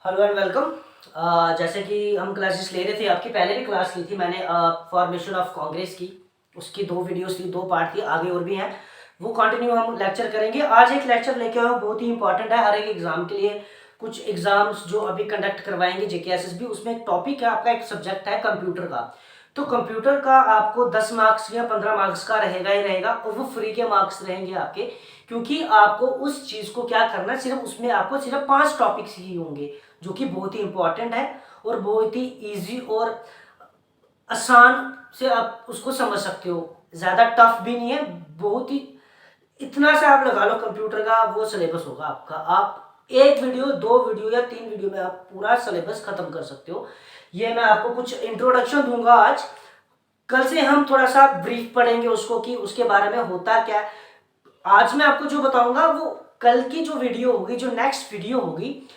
Hello and welcome. जैसे कि हम क्लासेस ले रहे थे, आपकी पहले भी क्लास ली थी मैंने फॉर्मेशन ऑफ कांग्रेस की। उसकी 2 वीडियोस थी, 2 पार्ट थी, आगे और भी हैं। वो कंटिन्यू हम लेक्चर करेंगे। आज एक लेक्चर लेके आए हैं, बहुत ही इंपॉर्टेंट है हर एक एग्जाम के लिए। कुछ एग्जाम्स जो अभी कंडक्ट करवाएंगे जेकेएसएसबी, उसमें एक टॉपिक है आपका, एक सब्जेक्ट है कंप्यूटर का। तो कंप्यूटर का आपको 10 मार्क्स या 15 मार्क्स का रहेगा ही रहेगा, और वो फ्री के मार्क्स रहेंगे आपके। क्योंकि आपको उस चीज को क्या करना है, सिर्फ उसमें आपको सिर्फ 5 टॉपिक्स ही होंगे, जो कि बहुत ही इंपॉर्टेंट है और बहुत ही इजी और आसान से आप उसको समझ सकते हो। ज्यादा टफ भी नहीं है, बहुत ही इतना से आप लगा लो कंप्यूटर का वो सिलेबस होगा आपका। आप एक वीडियो, 2 वीडियो या 3 वीडियो में आप पूरा सिलेबस खत्म कर सकते हो। ये मैं आपको कुछ इंट्रोडक्शन दूंगा आज। कल से हम थोड़ा सा ब्रीफ पढ़ेंगे उसको कि उसके बारे में होता क्या है। आज मैं आपको जो बताऊंगा वो कल की जो वीडियो होगी, जो नेक्स्ट वीडियो होगी,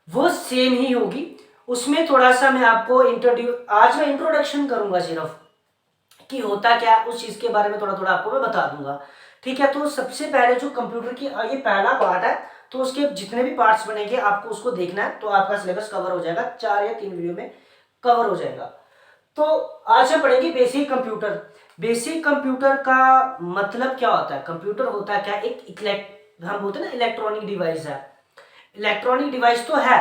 वो सेम ही होगी। उसमें थोड़ा सा मैं आपको आज मैं इंट्रोडक्शन करूंगा सिर्फ कि होता क्या, उस चीज के बारे में थोड़ा थोड़ा आपको मैं बता दूंगा। ठीक है, तो सबसे पहले जो कंप्यूटर की ये पहला पार्ट है, तो उसके जितने भी पार्ट्स बनेंगे आपको उसको देखना है, तो आपका सिलेबस कवर हो जाएगा, 4 या 3 वीडियो में कवर हो जाएगा। तो आज हम पढ़ेंगे बेसिक कंप्यूटर। बेसिक कंप्यूटर का मतलब क्या होता है? कंप्यूटर होता है क्या, हम बोलते हैं ना इलेक्ट्रॉनिक डिवाइस है। इलेक्ट्रॉनिक डिवाइस तो है,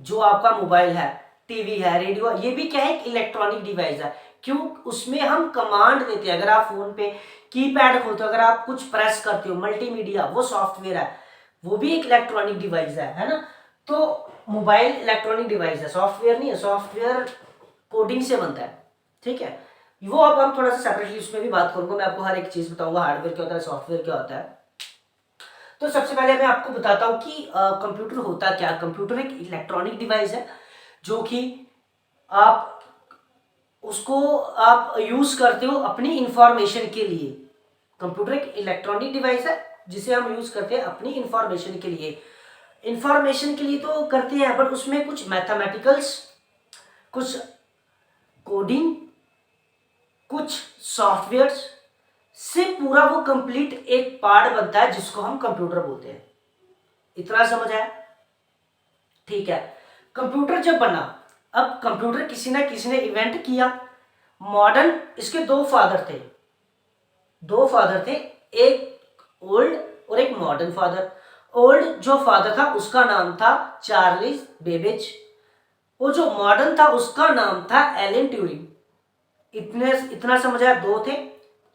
जो आपका मोबाइल है, टीवी है, रेडियो है, ये भी क्या है, एक इलेक्ट्रॉनिक डिवाइस है। क्यों? उसमें हम कमांड देते हैं। अगर आप फोन पे कीपैड खोलते हो, अगर आप कुछ प्रेस करते हो, मल्टीमीडिया वो सॉफ्टवेयर है, वो भी एक इलेक्ट्रॉनिक डिवाइस है ना। तो मोबाइल इलेक्ट्रॉनिक डिवाइस है, सॉफ्टवेयर नहीं है। सॉफ्टवेयर कोडिंग से बनता है, ठीक है। वो अब हम थोड़ा सा सेपरेटली उसमें भी बात करूंगा, मैं आपको हर एक चीज बताऊंगा, हार्डवेयर क्या होता है, सॉफ्टवेयर क्या होता है। तो सबसे पहले मैं आपको बताता हूँ कि कंप्यूटर होता क्या। कंप्यूटर एक इलेक्ट्रॉनिक डिवाइस है, जो कि आप उसको आप यूज करते हो अपनी इंफॉर्मेशन के लिए। कंप्यूटर एक इलेक्ट्रॉनिक डिवाइस है जिसे हम यूज करते हैं अपनी इंफॉर्मेशन के लिए। इंफॉर्मेशन के लिए तो करते हैं, बट उसमें कुछ मैथमेटिकल्स, कुछ कोडिंग, कुछ सॉफ्टवेयर से पूरा वो कंप्लीट एक पार्ट बनता है, जिसको हम कंप्यूटर बोलते हैं। इतना समझ आया? ठीक है। कंप्यूटर जब बना, अब कंप्यूटर किसी ना किसी ने इन्वेंट किया। मॉडर्न, इसके दो फादर थे, एक ओल्ड और एक मॉडर्न फादर। ओल्ड जो फादर था उसका नाम था चार्ल्स बेबेज, और जो मॉडर्न था उसका नाम था एलन ट्यूरिंग। इतना समझ आया? दो थे,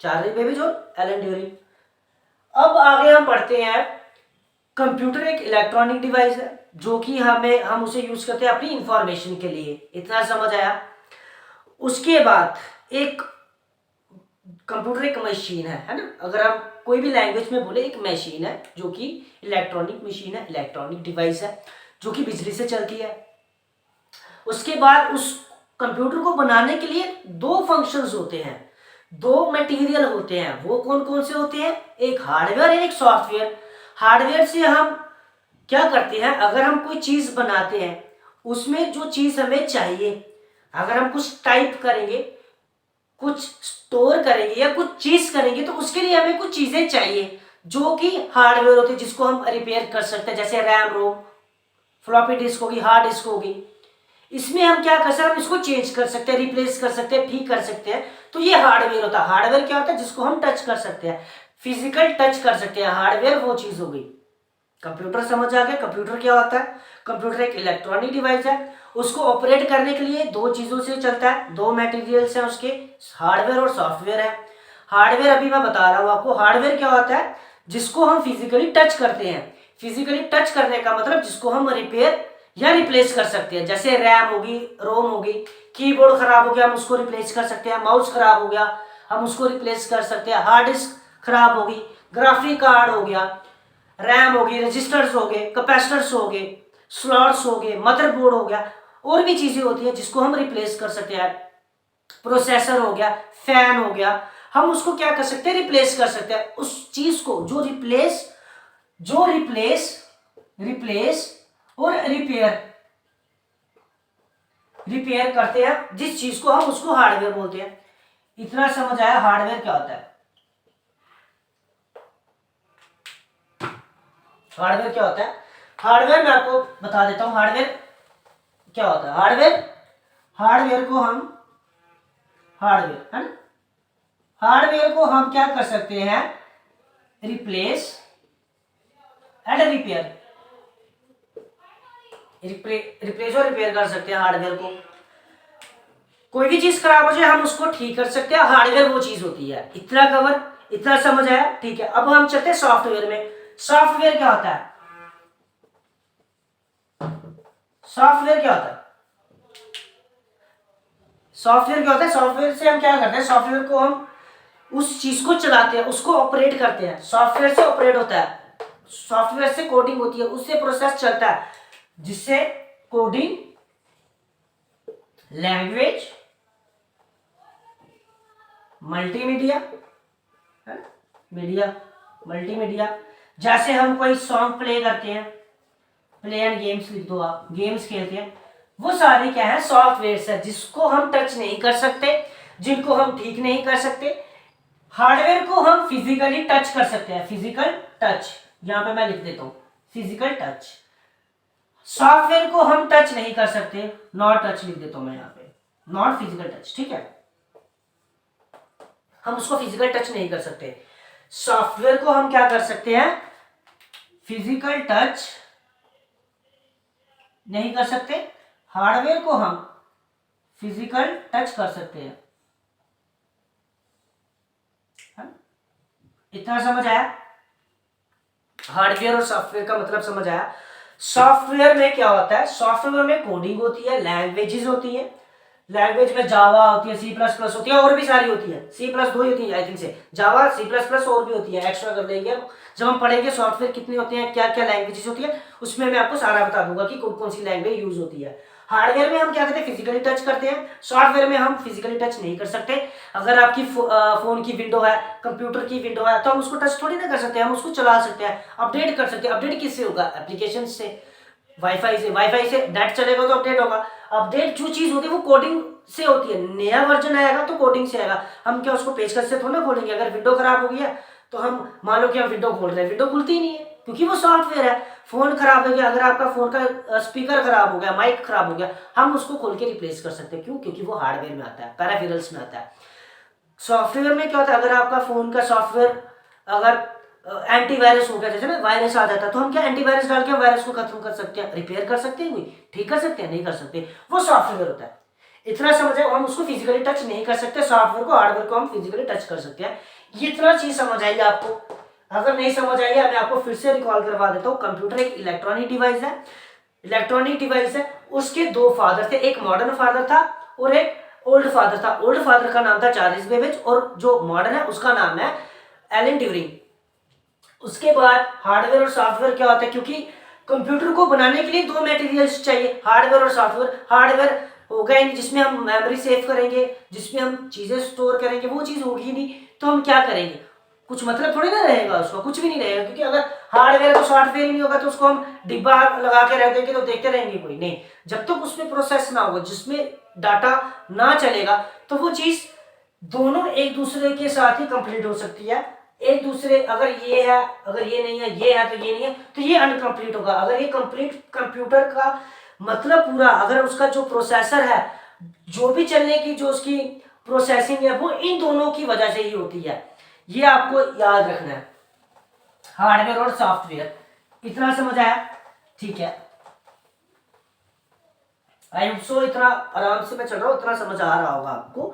चार्ल्स बेबेज और एलन ट्यूरिंग। अब आगे हम बढ़ते हैं। कंप्यूटर एक इलेक्ट्रॉनिक डिवाइस है, जो कि हम उसे यूज करते हैं अपनी इंफॉर्मेशन के लिए। इतना समझ आया? उसके बाद एक कंप्यूटर एक मशीन है ना। अगर आप कोई भी लैंग्वेज में बोले, एक मशीन है जो कि इलेक्ट्रॉनिक मशीन है, इलेक्ट्रॉनिक डिवाइस है, जो कि बिजली से चलती है। उसके बाद उस कंप्यूटर को बनाने के लिए दो फंक्शंस होते हैं, दो मटेरियल होते हैं। वो कौन कौन से होते हैं? एक हार्डवेयर है, एक सॉफ्टवेयर। हार्डवेयर से हम क्या करते हैं, अगर हम कोई चीज बनाते हैं, उसमें जो चीज हमें चाहिए, अगर हम कुछ टाइप करेंगे, कुछ स्टोर करेंगे या कुछ चीज करेंगे, तो उसके लिए हमें कुछ चीजें चाहिए, जो कि हार्डवेयर होते हैं, जिसको हम रिपेयर कर सकते हैं। जैसे रैम रोम, फ्लॉपी डिस्क होगी, हार्ड डिस्क होगी। इसमें हम क्या कर सकते हैं, हम इसको चेंज कर सकते हैं, रिप्लेस कर सकते हैं, ठीक कर सकते हैं। तो ये हार्डवेयर होता है। हार्डवेयर क्या होता है? जिसको हम टच कर सकते हैं, फिजिकल टच कर सकते हैं। हार्डवेयर वो चीज हो गई। कंप्यूटर समझ आ गया? कंप्यूटर क्या होता है? कंप्यूटर एक इलेक्ट्रॉनिक डिवाइस है। उसको ऑपरेट करने के लिए दो चीजों से चलता है, दो मटेरियल्स हैं उसके, हार्डवेयर और सॉफ्टवेयर है। हार्डवेयर अभी मैं बता रहा हूं आपको। हार्डवेयर क्या होता है? जिसको हम फिजिकली टच करते हैं। फिजिकली टच करने का मतलब जिसको हम रिपेयर या रिप्लेस कर सकते हैं। जैसे रैम होगी, रोम होगी, कीबोर्ड खराब हो गया, हम उसको रिप्लेस कर सकते हैं। माउस खराब हो गया, हम उसको रिप्लेस कर सकते हैं। हार्ड डिस्क खराब होगी, ग्राफिक कार्ड हो गया, रैम होगी, रजिस्टर्स हो गए, कैपेसिटर्स हो गए, स्लॉट्स हो गए, मदरबोर्ड हो गया, और भी चीजें होती हैं जिसको हम रिप्लेस कर सकते हैं। प्रोसेसर हो गया, फैन हो गया, हम उसको क्या कर सकते हैं? रिप्लेस कर सकते हैं। उस चीज को जो रिप्लेस रिप्लेस और रिपेयर करते हैं, जिस चीज को हम उसको हार्डवेयर बोलते हैं। इतना समझ आया हार्डवेयर क्या होता है? हार्डवेयर क्या होता है? हार्डवेयर मैं आपको बता देता हूँ हार्डवेयर क्या होता है। हार्डवेयर को हम हार्डवेयर है ना, हार्डवेयर को हम क्या कर सकते हैं, रिप्लेस एंड रिपेयर, रिप्लेस और रिपेयर कर सकते हैं हार्डवेयर को। कोई भी चीज खराब हो जाए हम उसको ठीक कर सकते हैं, हार्डवेयर वो चीज होती है। इतना कवर, इतना समझ आया, ठीक है। अब हम चलते हैं सॉफ्टवेयर में। सॉफ्टवेयर क्या होता है, सॉफ्टवेयर क्या होता है, सॉफ्टवेयर क्या होता है, सॉफ्टवेयर से हम क्या करते हैं, सॉफ्टवेयर को हम उस चीज को चलाते हैं, उसको ऑपरेट करते हैं। सॉफ्टवेयर से ऑपरेट होता है, सॉफ्टवेयर से कोडिंग होती है, उससे प्रोसेस चलता है, जिससे कोडिंग, लैंग्वेज, मल्टीमीडिया है, मीडिया, मल्टीमीडिया। जैसे हम कोई सॉन्ग प्ले करते हैं, प्ले एंड गेम्स लिख दो आप, गेम्स खेलते हैं, वो सारी क्या है, सॉफ्टवेयर है, जिसको हम टच नहीं कर सकते, जिनको हम ठीक नहीं कर सकते। हार्डवेयर को हम फिजिकली टच कर सकते हैं, फिजिकल टच, यहां पे मैं लिख देता हूं फिजिकल टच। सॉफ्टवेयर को हम टच नहीं कर सकते, नॉट टच लिख देता हूं मैं यहां पे, नॉट फिजिकल टच, ठीक है। हम उसको फिजिकल टच नहीं कर सकते। सॉफ्टवेयर को हम क्या कर सकते हैं, फिजिकल टच नहीं कर सकते। हार्डवेयर को हम फिजिकल टच कर सकते हैं। इतना समझ आया, हार्डवेयर और सॉफ्टवेयर का मतलब समझ आया। सॉफ्टवेयर में क्या होता है, सॉफ्टवेयर में कोडिंग होती है, लैंग्वेजेस होती है, लैंग्वेज में जावा होती है, सी प्लस प्लस होती है, और भी सारी होती है, सी प्लस 2 ही होती है आई थिंक से, जावा सी प्लस प्लस और भी होती है, एक्स्ट्रा कर लेंगे जब हम पढ़ेंगे सॉफ्टवेयर कितनी होती है, क्या क्या लैंग्वेजेस होती है, उसमें मैं आपको सारा बता दूंगा कि कौन कौन सी लैंग्वेज यूज होती है। हार्डवेयर में हम क्या करते हैं, फिजिकली टच करते हैं। सॉफ्टवेयर में हम फिजिकली टच नहीं कर सकते। अगर आपकी फोन की विंडो है, कंप्यूटर की विंडो है, तो हम उसको टच थोड़ी ना कर सकते हैं, हम उसको चला सकते हैं, अपडेट कर सकते हैं। अपडेट किससे होगा, एप्लीकेशन से, वाईफाई से, वाईफाई से नेट चलेगा तो अपडेट होगा। अपडेट जो चीज होती है वो कोडिंग से होती है, नया वर्जन आएगा तो कोडिंग से आएगा। हम क्या उसको पेचकस से थोड़ा ना खोलेंगे। अगर विंडो खराब हो गई है तो हम मान लो कि हम विंडो खोल रहे हैं, विंडो खुलती ही नहीं है, क्योंकि वो सॉफ्टवेयर है। फोन खराब हो गया, अगर आपका फोन का स्पीकर खराब हो गया, माइक खराब हो गया, हम उसको खोल के रिप्लेस कर सकते हैं। क्यों, क्योंकि वो हार्डवेयर में आता है, पैराफिरल्स में आता है। सॉफ्टवेयर में क्या होता है, अगर आपका फोन का सॉफ्टवेयर अगर एंटीवायरस हो गया, जैसे ना वायरस आ जाता है, तो हम क्या एंटीवायरस डाल के वायरस को खत्म कर सकते हैं, रिपेयर कर सकते हैं, कोई ठीक कर सकते हैं, नहीं कर सकते, वो सॉफ्टवेयर होता है। इतना समझे, हम उसको फिजिकली टच नहीं कर सकते, सॉफ्टवेयर को, हार्डवेयर को हम फिजिकली टच कर सकते हैं। इतना चीज समझ आइए आपको। अगर नहीं समझ आइए मैं आपको फिर से रिकॉल करवा देता हूँ। कंप्यूटर एक इलेक्ट्रॉनिक डिवाइस है, इलेक्ट्रॉनिक डिवाइस है, उसके दो फादर थे, एक मॉडर्न फादर था और एक ओल्ड फादर था। ओल्ड फादर का नाम था चार्ल्स बेबेज और जो मॉडर्न है उसका नाम है एलन ट्यूरिंग। उसके बाद हार्डवेयर और सॉफ्टवेयर क्या होता है, क्योंकि कंप्यूटर को बनाने के लिए दो मटेरियल्स चाहिए, हार्डवेयर और सॉफ्टवेयर। हार्डवेयर होगा ही नहीं जिसमें हम मेमोरी सेव करेंगे, जिसमें हम चीजें स्टोर करेंगे, वो चीज होगी नहीं, तो हम क्या करेंगे, कुछ मतलब थोड़ी ना रहेगा उसका, कुछ भी नहीं रहेगा। क्योंकि अगर हार्डवेयर तो सॉफ्टवेयर ही नहीं होगा तो उसको हम डिब्बा लगा के रख देंगे तो देखते रहेंगे कोई नहीं। जब तक उसमें प्रोसेस ना होगा, जिसमें डाटा ना चलेगा, तो वो चीज दोनों एक दूसरे के साथ ही कंप्लीट हो सकती है। एक दूसरे, अगर ये है, अगर ये नहीं है, ये है तो ये नहीं है, तो ये अनकंप्लीट होगा। अगर ये कंप्लीट, कंप्यूटर का मतलब पूरा, अगर उसका जो प्रोसेसर है, जो भी चलने की जो उसकी प्रोसेसिंग है, वो इन दोनों की वजह से ही होती है। ये आपको याद रखना है, हार्डवेयर और सॉफ्टवेयर। इतना समझ आया, ठीक है। आई होप सो इतना आराम से मैं चल रहा हूं, इतना समझ आ रहा होगा आपको।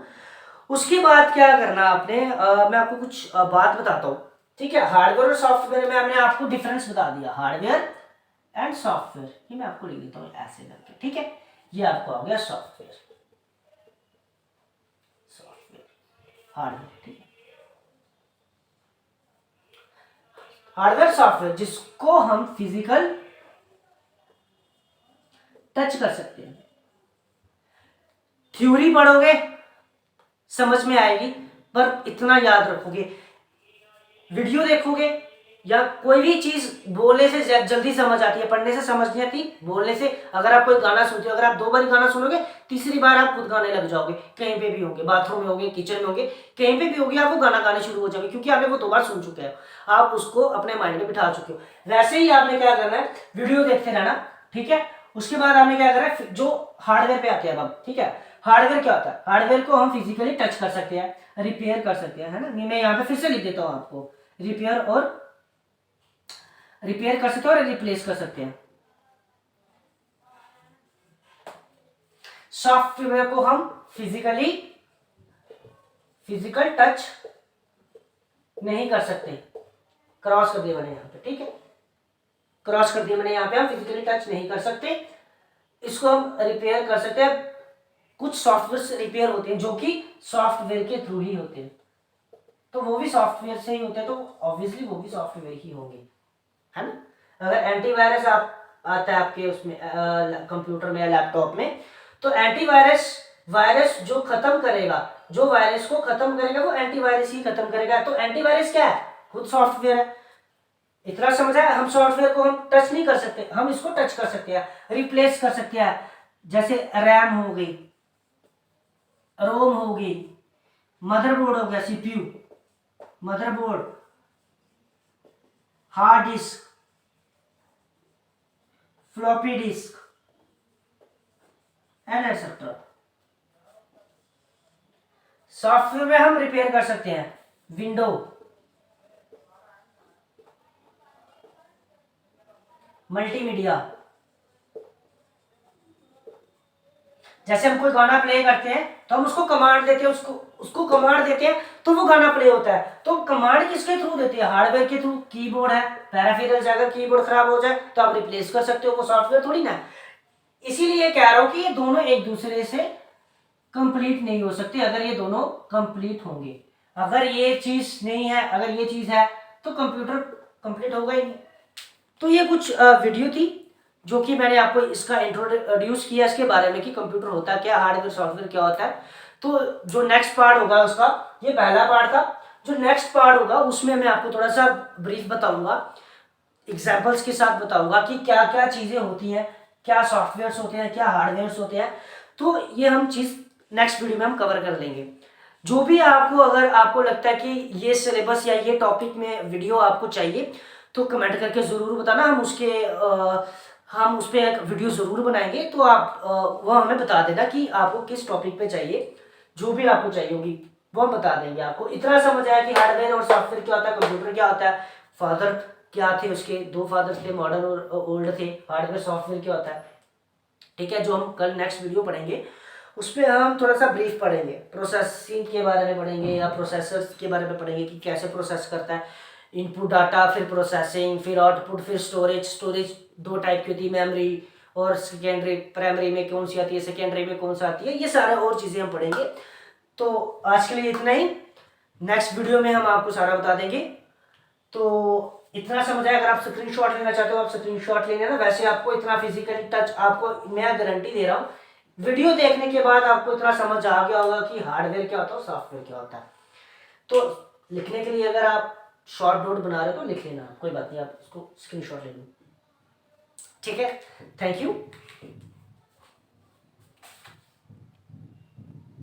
उसके बाद क्या करना आपने, मैं आपको कुछ बात बताता हूं, ठीक है। हार्डवेयर और सॉफ्टवेयर में हमने आपको डिफरेंस बता दिया, हार्डवेयर एंड सॉफ्टवेयर। ये मैं आपको लिख देता हूं ऐसे करके, ठीक है। ये आपको आ गया सॉफ्टवेयर, सॉफ्टवेयर, हार्डवेयर, ठीक है। हार्डवेयर सॉफ्टवेयर जिसको हम फिजिकल टच कर सकते हैं। थ्योरी पढ़ोगे समझ में आएगी, पर इतना याद रखोगे, वीडियो देखोगे या कोई भी चीज बोलने से जल्दी समझ आती है, पढ़ने से समझ नहीं आती, बोलने से। अगर आप कोई गाना सुनते हो, अगर आप 2 बार गाना सुनोगे, तीसरी बार आप खुद गाने लग जाओगे, कहीं पे भी होंगे, बाथरूम में होंगे, किचन में होंगे, कहीं पे भी होगी, आप वो गाना गाने शुरू हो जाओगे, क्योंकि आपने वो 2 बार सुन चुके हो, आप उसको अपने माइंड में बिठा चुके हो। वैसे ही आपने क्या करना है, वीडियो देखते रहना, ठीक है। उसके बाद आपने क्या करना है, जो हार्डवेयर पे आते हैं अब, ठीक है। हार्डवेयर क्या होता है, हार्डवेयर को हम फिजिकली टच कर सकते हैं, रिपेयर कर सकते हैं, है ना। मैं यहाँ पे फिर से लिख देता हूँ आपको, रिपेयर कर सकते हैं और रिप्लेस कर सकते हैं। सॉफ्टवेयर को हम फिजिकल टच नहीं कर सकते, क्रॉस कर दिया मैंने यहाँ पे, ठीक है, क्रॉस कर दिया मैंने यहाँ पे, हम फिजिकली टच नहीं कर सकते, इसको हम रिपेयर कर सकते हैं। कुछ सॉफ्टवेयर रिपेयर होते हैं जो कि सॉफ्टवेयर के थ्रू ही होते हैं, तो वो भी सॉफ्टवेयर से ही होते हैं, तो ऑब्वियसली वो भी सॉफ्टवेयर ही होंगे, है ना। अगर एंटीवायरस आप आता है आपके उसमें कंप्यूटर में या लैपटॉप में, तो एंटीवायरस वायरस जो खत्म करेगा, जो वायरस को खत्म करेगा वो एंटीवायरस ही खत्म करेगा। तो एंटीवायरस क्या है, खुद सॉफ्टवेयर है। इतना समझा है, हम सॉफ्टवेयर को हम टच नहीं कर सकते, हम इसको टच कर सकते हैं, रिप्लेस कर सकते हैं। जैसे रैम हो गई, रोम हो गई, मदरबोर्ड हो गया, CPU, motherboard, hard disk, floppy disk and etcetera. Software में हम रिपेयर कर सकते हैं विंडो, मल्टीमीडिया। जैसे हम कोई गाना प्ले करते हैं तो हम उसको कमांड देते हैं, उसको कमांड देते हैं तो वो गाना प्ले होता है। तो कमांड किसके थ्रू देते हैं, हार्डवेयर के थ्रू। कीबोर्ड है, पैराफिरल, अगर कीबोर्ड खराब हो जाए तो आप रिप्लेस कर सकते हो, वो सॉफ्टवेयर थोड़ी ना। इसीलिए कह रहा हूं कि ये दोनों एक दूसरे से कंप्लीट नहीं हो सकते। अगर ये दोनों कंप्लीट होंगे, अगर ये चीज नहीं है, अगर ये चीज है, तो कंप्यूटर कंप्लीट होगा ही नहीं। तो ये कुछ वीडियो थी जो कि मैंने आपको इसका इंट्रोड्यूस किया इसके बारे में कि कंप्यूटर होता क्या, हार्डवेयर सॉफ्टवेयर क्या होता है। तो जो नेक्स्ट पार्ट होगा उसका, ये पहला पार्ट था, जो नेक्स्ट पार्ट होगा उसमें मैं आपको थोड़ा सा ब्रीफ बताऊंगा, एग्जाम्पल्स के साथ बताऊंगा कि क्या क्या चीजें होती हैं, क्या सॉफ्टवेयर होते हैं, क्या हार्डवेयर होते हैं। तो ये हम चीज नेक्स्ट वीडियो में हम कवर कर लेंगे। जो भी आपको, अगर आपको लगता है कि ये सिलेबस या ये टॉपिक में वीडियो आपको चाहिए, तो कमेंट करके ज़रूर बताना, हम उस पर एक वीडियो ज़रूर बनाएंगे। तो आप वो हमें बता देना कि आपको किस टॉपिक पे चाहिए, जो भी आपको चाहिए होगी वो हम बता देंगे आपको। इतना समझ आया कि हार्डवेयर और सॉफ्टवेयर क्या होता है, कंप्यूटर क्या होता है, फादर क्या थे उसके, 2 फादर्स थे, मॉडर्न और ओल्ड थे, हार्डवेयर सॉफ्टवेयर क्या होता है, ठीक है। जो हम कल नेक्स्ट वीडियो पढ़ेंगे उस पर हम थोड़ा सा ब्रीफ पढ़ेंगे, प्रोसेसिंग के बारे में पढ़ेंगे या प्रोसेसर्स के बारे में पढ़ेंगे कि कैसे प्रोसेस करता है, इनपुट डाटा, फिर प्रोसेसिंग, फिर आउटपुट, फिर स्टोरेज 2 टाइप की होती है, मेमोरी और सेकेंडरी। प्राइमरी में कौन सी आती है, सेकेंडरी में कौन सा आती है, ये सारा और चीज़ें हम पढ़ेंगे। तो आज के लिए इतना ही, नेक्स्ट वीडियो में हम आपको सारा बता देंगे। तो इतना समझ आया। अगर आप स्क्रीनशॉट लेना चाहते हो आप स्क्रीनशॉट ले लेना। वैसे आपको इतना फिजिकली टच, आपको मैं गारंटी दे रहा हूँ, वीडियो देखने के बाद आपको इतना समझ आ गया होगा कि हार्डवेयर क्या होता है, सॉफ्टवेयर क्या होता है। तो लिखने के लिए अगर आप शॉर्ट नोट बना रहे हो तो लिख लेना, कोई बात नहीं, आप उसको स्क्रीनशॉट ले लो, ठीक है। Thank you.